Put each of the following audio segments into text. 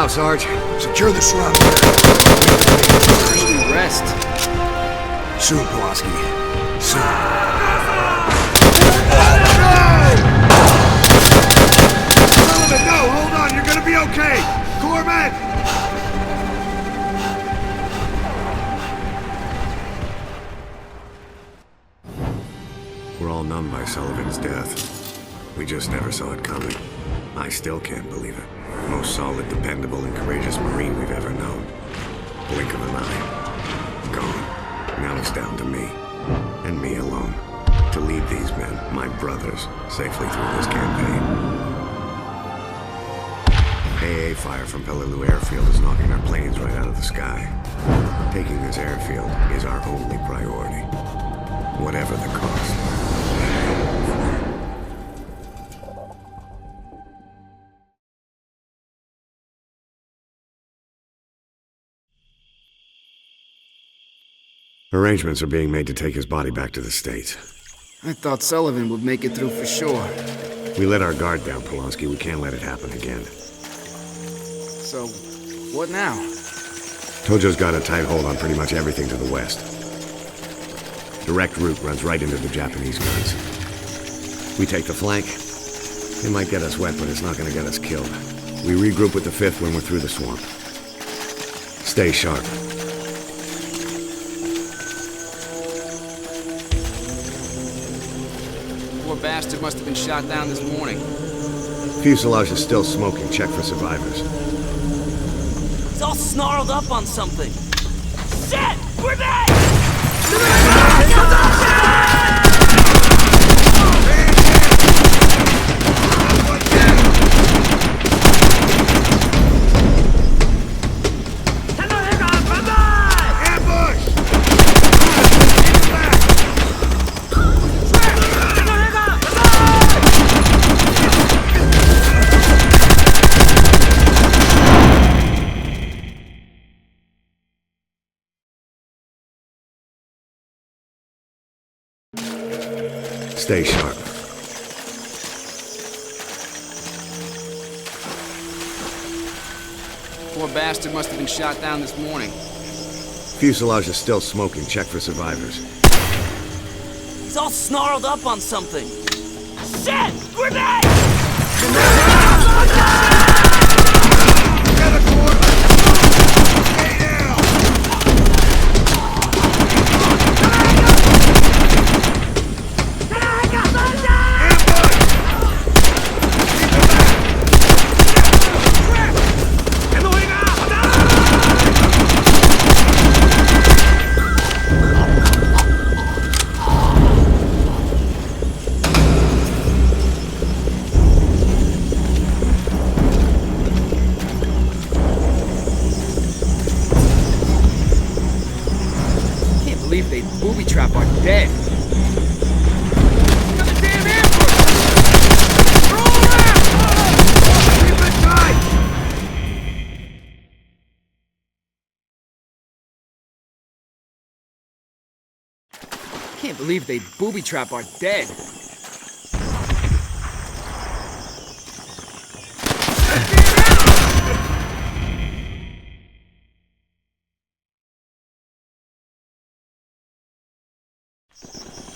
Sarge. Secure the surrounding Early rest. Soon, Pulaski. Soon. Sullivan, no! Hold on! You're gonna be okay! Corman! We're all numb by Sullivan's death. We just never saw it coming. I still can't believe it. Most solid, dependable, and courageous Marine we've ever known. Blink of an eye. Gone. Now it's down to me. And me alone. To lead these men, my brothers, safely through this campaign. AA fire from Peleliu Airfield is knocking our planes right out of the sky. Taking this airfield is our only priority. Whatever the cost. Arrangements are being made to take his body back to the States. I thought Sullivan would make it through for sure. We let our guard down, Polonsky. We can't let it happen again. So, what now? Tojo's got a tight hold on pretty much everything to the west. Direct route runs right into the Japanese guns. We take the flank. It might get us wet, but it's not gonna get us killed. We regroup with the 5th when we're through the swamp. Stay sharp. Poor bastard must have been shot down this morning. Fuselage is still smoking. Check for survivors. He's all snarled up on something. Shit! Grenade! Stay sharp. Poor bastard must have been shot down this morning. Fuselage is still smoking. Check for survivors. He's all snarled up on something. Shit! Grenade! They booby trap our dead. Another damn ambush! Roll around! Keep it tight! Can't believe they booby trap our dead.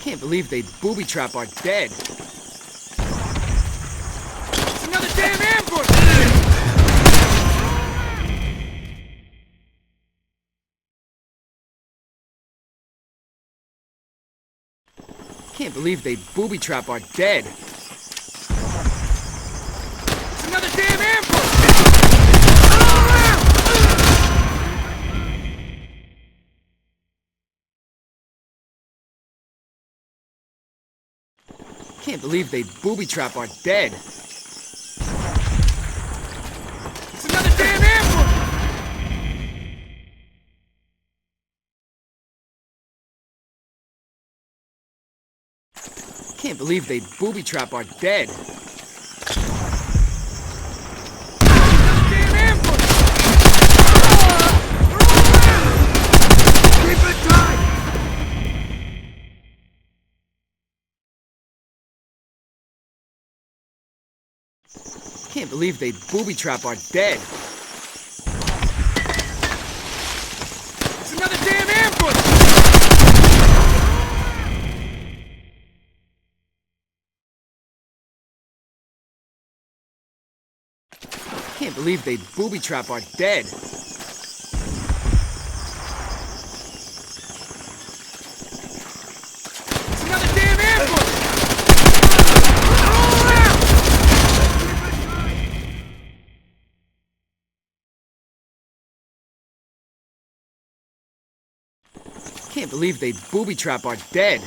Can't believe they booby trap our dead. It's another damn ambush! Can't believe they booby trap our dead. It's another damn ambush! Can't believe they booby trap our dead. It's another damn ambush! Can't believe they booby trap our dead. Another damn ambush! Keep it tight! Can't believe they booby trap our dead. Can't believe they booby trap our dead. It's another damn ambush! Roll out! Can't believe they booby trap our dead.